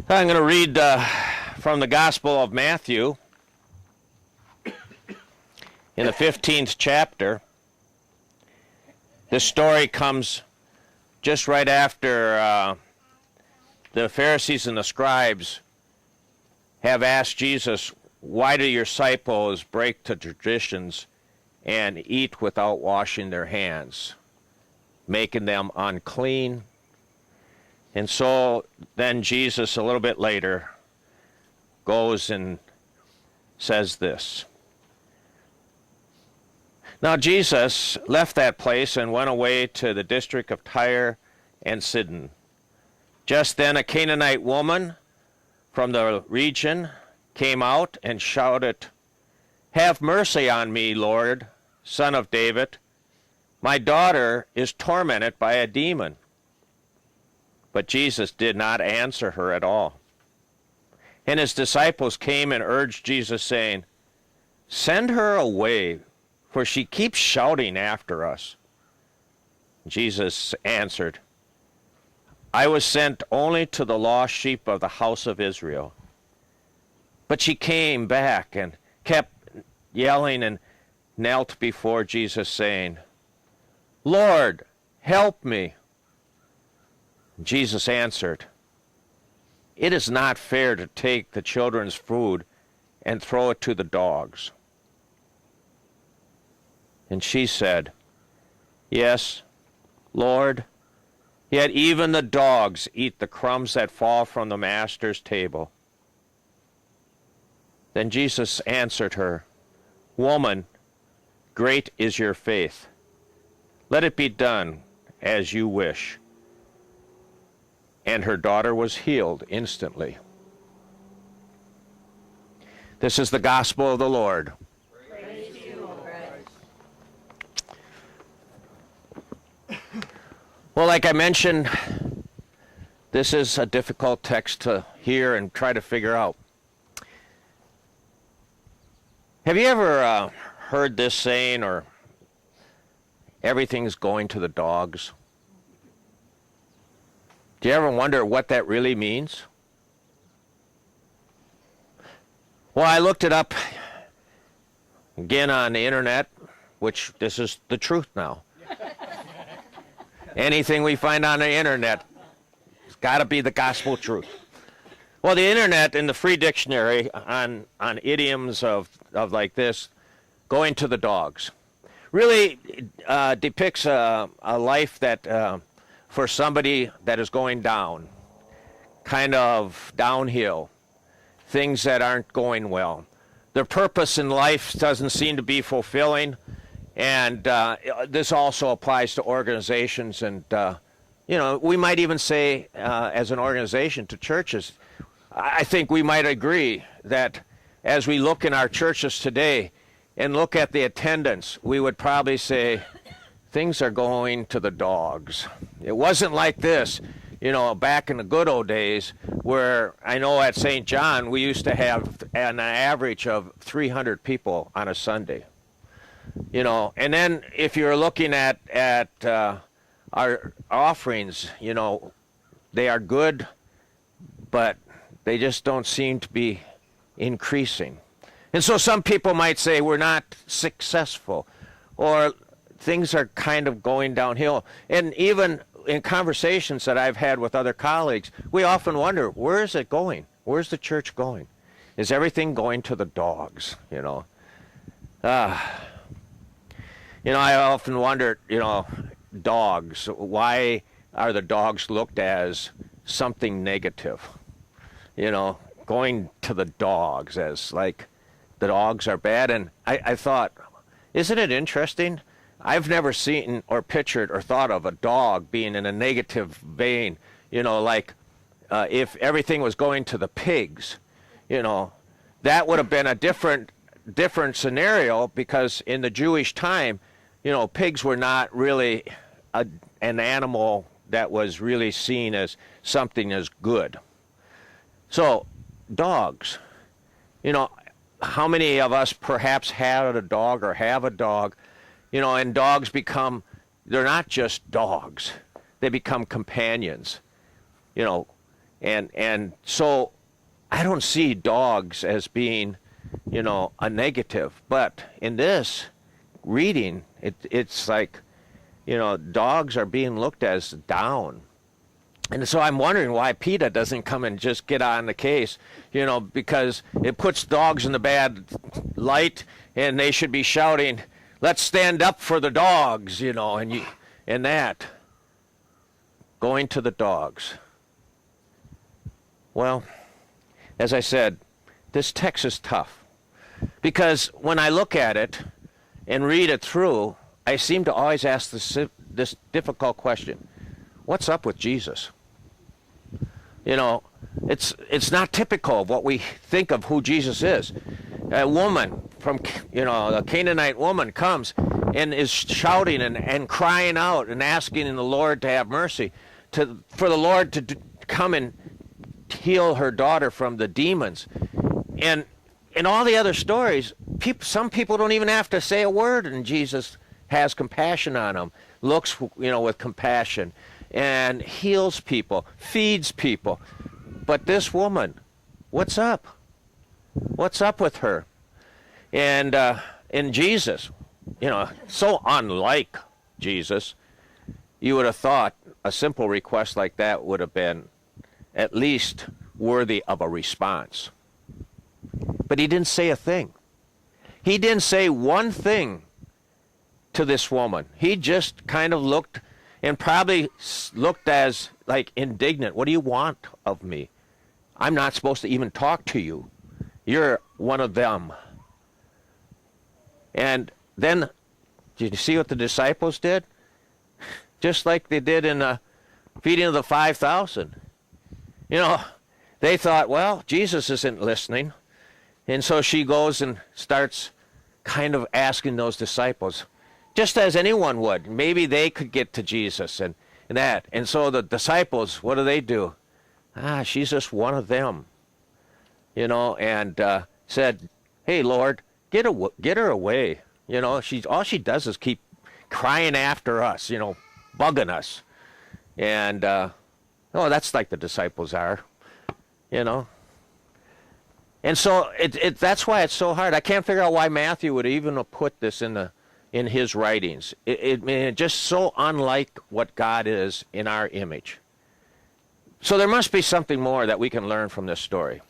I'm going to read from the Gospel of Matthew in the 15th chapter. This story comes just right after the Pharisees and the scribes have asked Jesus, why do your disciples break the traditions and eat without washing their hands, making them unclean? And so then Jesus, a little bit later, goes and says this. Now Jesus left that place and went away to the district of Tyre and Sidon. Just then a Canaanite woman from the region came out and shouted, "Have mercy on me, Lord, Son of David. My daughter is tormented by a demon." But Jesus did not answer her at all. And his disciples came and urged Jesus, saying, "Send her away, for she keeps shouting after us." Jesus answered, "I was sent only to the lost sheep of the house of Israel." But she came back and kept yelling and knelt before Jesus, saying, "Lord, help me." Jesus answered, "It is not fair to take the children's food and throw it to the dogs." And she said, "Yes, Lord, yet even the dogs eat the crumbs that fall from the master's table." Then Jesus answered her, "Woman, great is your faith. Let it be done as you wish." And her daughter was healed instantly. This is the gospel of the Lord. Praise to you, O Christ. Well, like I mentioned, this is a difficult text to hear and try to figure out. Have you ever heard this saying, or everything's going to the dogs? Do you ever wonder what that really means? Well, I looked it up again on the internet, which this is the truth now. Anything we find on the internet, it's got to be the gospel truth. Well, the internet in the free dictionary on idioms of like this, going to the dogs, really depicts a life that for somebody that is going down, kind of downhill, things that aren't going well. Their purpose in life doesn't seem to be fulfilling, and this also applies to organizations, and we might even say as an organization to churches. I think we might agree that as we look in our churches today and look at the attendance, we would probably say things are going to the dogs. It wasn't like this, back in the good old days, where I know at St. John we used to have an average of 300 people on a Sunday. And then if you're looking at our offerings, they are good, but they just don't seem to be increasing. And so some people might say we're not successful, or things are kind of going downhill. And even in conversations that I've had with other colleagues, we often wonder, where is it going? Where's the church going? Is everything going to the dogs? I often wonder, dogs, why are the dogs looked as something negative? Going to the dogs as like the dogs are bad. And I thought, isn't it interesting? I've never seen or pictured or thought of a dog being in a negative vein, like if everything was going to the pigs, that would have been a different scenario, because in the Jewish time, pigs were not really an animal that was really seen as something as good. So dogs, how many of us perhaps had a dog or have a dog? And dogs they're not just dogs. They become companions. And so I don't see dogs as being, a negative. But in this reading, it's like, dogs are being looked as down. And so I'm wondering why PETA doesn't come and just get on the case, because it puts dogs in the bad light, and they should be shouting, "Let's stand up for the dogs," and that. Going to the dogs. Well, as I said, this text is tough, because when I look at it and read it through, I seem to always ask this difficult question: what's up with Jesus? It's not typical of what we think of who Jesus is. A woman from, a Canaanite woman comes and is shouting and crying out and asking the Lord to have mercy, for the Lord to come and heal her daughter from the demons. And in all the other stories, some people don't even have to say a word, and Jesus has compassion on them, looks, with compassion, and heals people, feeds people. But this woman, what's up? What's up with her? And in Jesus, so unlike Jesus, you would have thought a simple request like that would have been at least worthy of a response. But he didn't say a thing. He didn't say one thing to this woman. He just kind of looked, and probably looked as like indignant. What do you want of me? I'm not supposed to even talk to you. You're one of them. And then, did you see what the disciples did? Just like they did in the feeding of the 5,000. They thought, well, Jesus isn't listening. And so she goes and starts kind of asking those disciples, just as anyone would. Maybe they could get to Jesus and that. And so the disciples, what do? She's just one of them. And said, "Hey, Lord, get her away. All she does is keep crying after us, bugging us." And, that's like the disciples are, And so that's why it's so hard. I can't figure out why Matthew would even have put this in his writings. It's just so unlike what God is in our image. So there must be something more that we can learn from this story.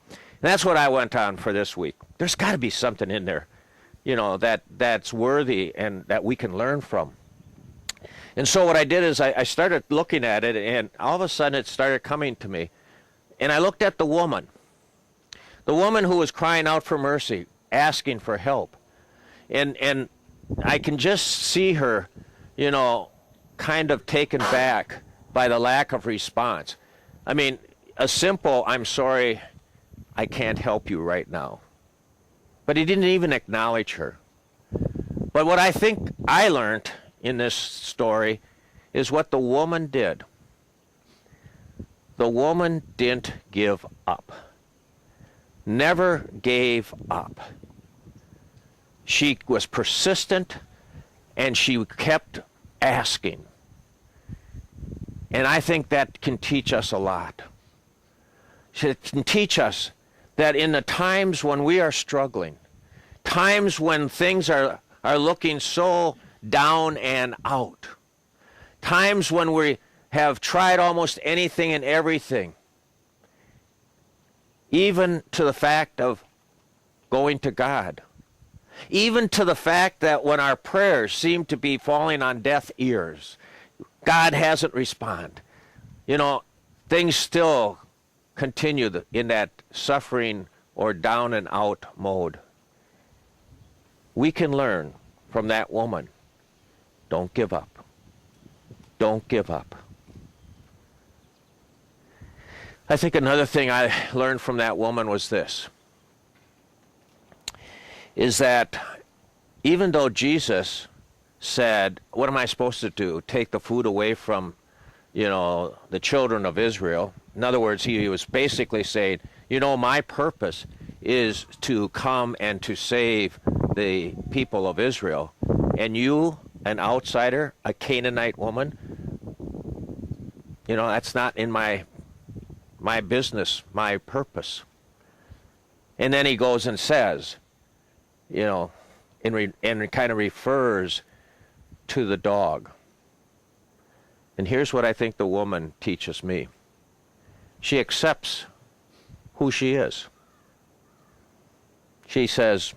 And that's what I went on for this week. There's got to be something in there, that's worthy and that we can learn from. And so what I did is I started looking at it, and all of a sudden it started coming to me. And I looked at the woman who was crying out for mercy, asking for help. And I can just see her, kind of taken back by the lack of response. I mean, a simple, "I'm sorry, I can't help you right now." But he didn't even acknowledge her. But what I think I learned in this story is what the woman did. The woman didn't give up. Never gave up. She was persistent, and she kept asking. And I think that can teach us a lot. It can teach us that in the times when we are struggling, times when things are looking so down and out, times when we have tried almost anything and everything, even to the fact of going to God, even to the fact that when our prayers seem to be falling on deaf ears, God hasn't responded. Things still continue in that suffering or down and out mode. We can learn from that woman. Don't give up. Don't give up. I think another thing I learned from that woman was this, is that even though Jesus said, "What am I supposed to do? Take the food away from, the children of Israel." In other words, he was basically saying, my purpose is to come and to save the people of Israel. And you, an outsider, a Canaanite woman, that's not in my my business, my purpose. And then he goes and says, you know, and kind of refers to the dog. And here's what I think the woman teaches me. She accepts who she is. She says,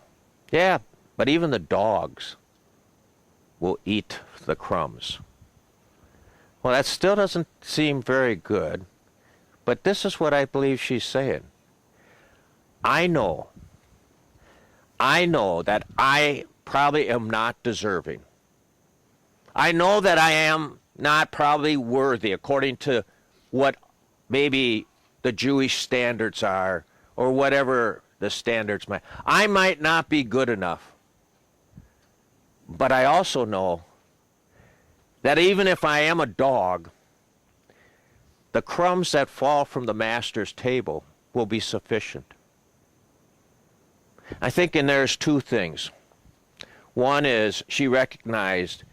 yeah, but even the dogs will eat the crumbs. Well, that still doesn't seem very good, but this is what I believe she's saying. I know that I probably am not deserving. I know that I am not probably worthy according to what maybe the Jewish standards are or whatever the standards might. I might not be good enough. But I also know that even if I am a dog, the crumbs that fall from the master's table will be sufficient. I think and there's two things. One is she recognized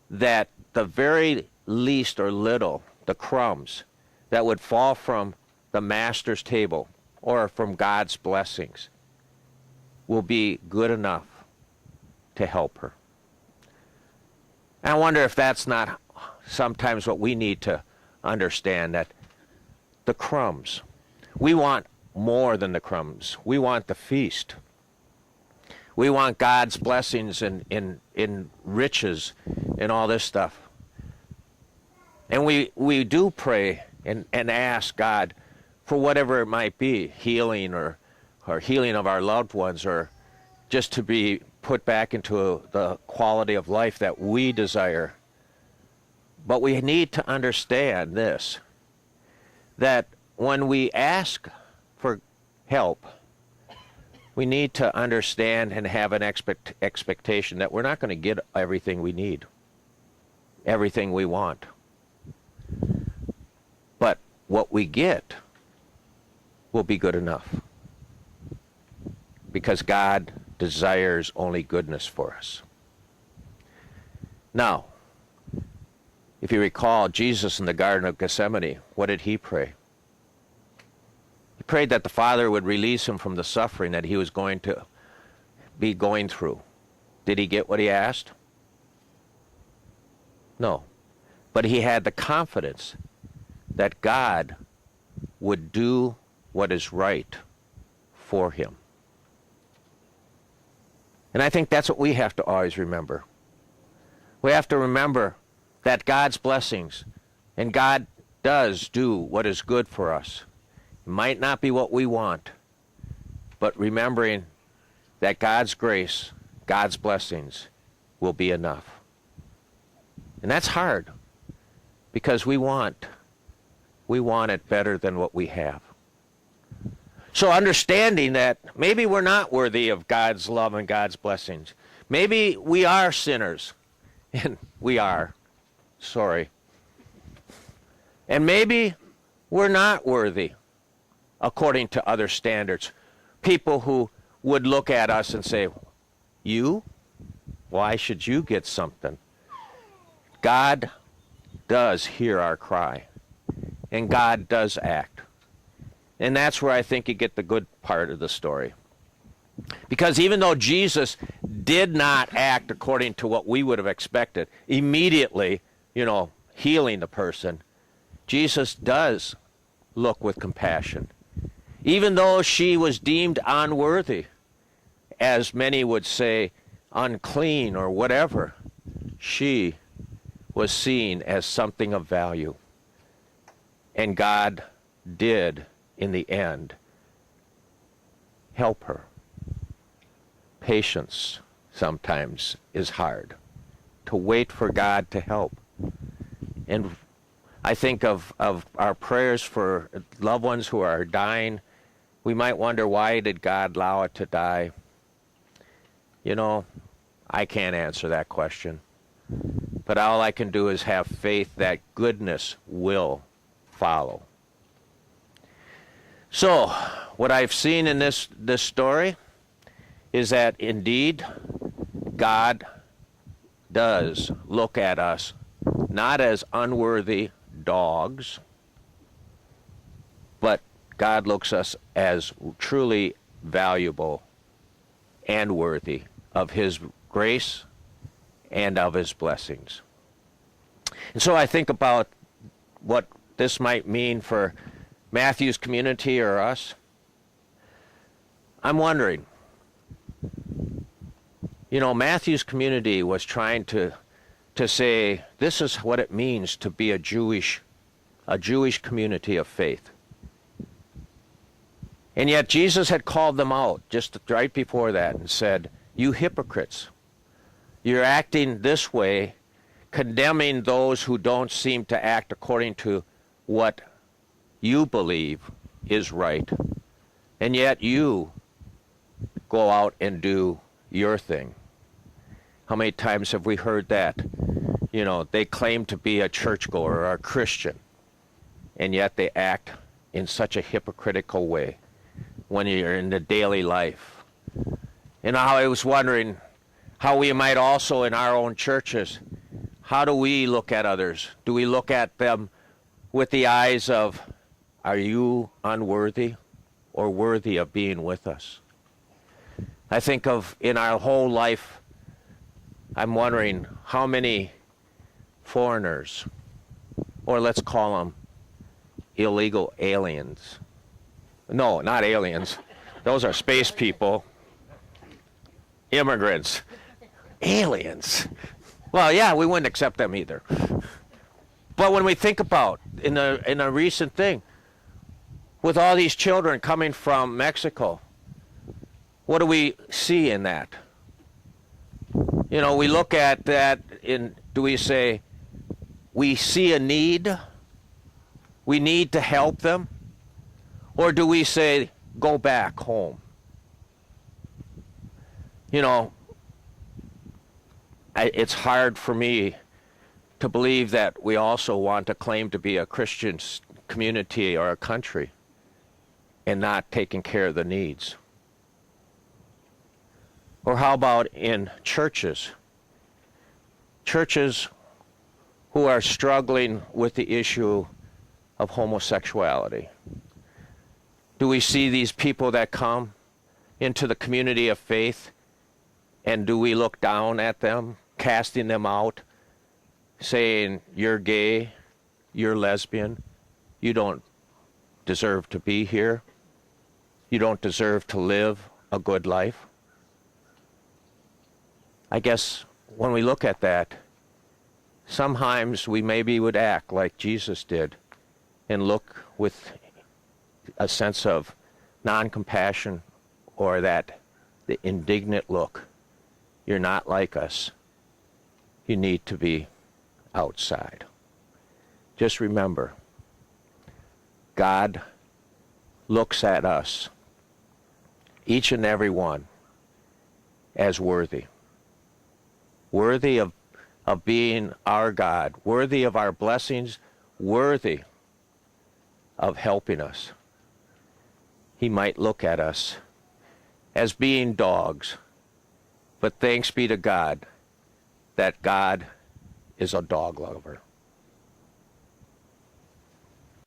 that the very least or little, the crumbs that would fall from the master's table or from God's blessings will be good enough to help her. And I wonder if that's not sometimes what we need to understand, that the crumbs, we want more than the crumbs. We want the feast. We want God's blessings in riches and all this stuff. And we do pray and ask God for whatever it might be, healing or healing of our loved ones, or just to be put back into the quality of life that we desire. But we need to understand this, that when we ask for help, we need to understand and have an expectation that we're not going to get everything we need, everything we want. But what we get will be good enough, because God desires only goodness for us. Now, if you recall, Jesus in the Garden of Gethsemane, what did he pray? He prayed that the Father would release him from the suffering that he was going to be going through. Did he get what he asked? No. But he had the confidence that God would do what is right for him. And I think that's what we have to always remember. We have to remember that God's blessings, and God does do what is good for us. It might not be what we want, but remembering that God's grace, God's blessings will be enough. And that's hard, because we want it better than what we have. So understanding that maybe we're not worthy of God's love and God's blessings. Maybe we are sinners, and we are. Sorry. And maybe we're not worthy according to other standards. People who would look at us and say, you? Why should you get something? God does hear our cry, and God does act. And that's where I think you get the good part of the story. Because even though Jesus did not act according to what we would have expected, immediately, healing the person, Jesus does look with compassion. Even though she was deemed unworthy, as many would say, unclean or whatever, she was seen as something of value. And God did, in the end, help her. Patience sometimes is hard. To wait for God to help. And I think of our prayers for loved ones who are dying. We might wonder, why did God allow it to die? I can't answer that question. But all I can do is have faith that goodness will follow. So, what I've seen in this story is that indeed God does look at us not as unworthy dogs, but God looks us as truly valuable and worthy of his grace and of his blessings. And so I think about what this might mean for Matthew's community or us. I'm wondering, Matthew's community was trying to say, this is what it means to be a Jewish community of faith. And yet Jesus had called them out just right before that and said, you hypocrites, you're acting this way, condemning those who don't seem to act according to what you believe is right. And yet you go out and do your thing. How many times have we heard that? They claim to be a churchgoer or a Christian, and yet they act in such a hypocritical way when you're in the daily life. And I was wondering how we might also in our own churches, how do we look at others? Do we look at them with the eyes of, are you unworthy or worthy of being with us? I think of in our whole life, I'm wondering how many foreigners, or let's call them illegal aliens. No, not aliens. Those are space people. Immigrants. Aliens. Well, yeah, we wouldn't accept them either. But when we think about in a recent thing, with all these children coming from Mexico, what do we see in that? We look at that do we say, we see a need, we need to help them, or do we say, go back home? It's hard for me to believe that we also want to claim to be a Christian community or a country and not taking care of the needs. Or how about in churches? Churches who are struggling with the issue of homosexuality. Do we see these people that come into the community of faith, and do we look down at them, casting them out, saying, you're gay, you're lesbian, you don't deserve to be here, you don't deserve to live a good life? I guess when we look at that, sometimes we maybe would act like Jesus did and look with a sense of non-compassion or the indignant look. You're not like us. You need to be outside. Just remember, God looks at us, each and every one, as worthy. Worthy of being our God, worthy of our blessings, worthy of helping us. He might look at us as being dogs, but thanks be to God that God is a dog lover.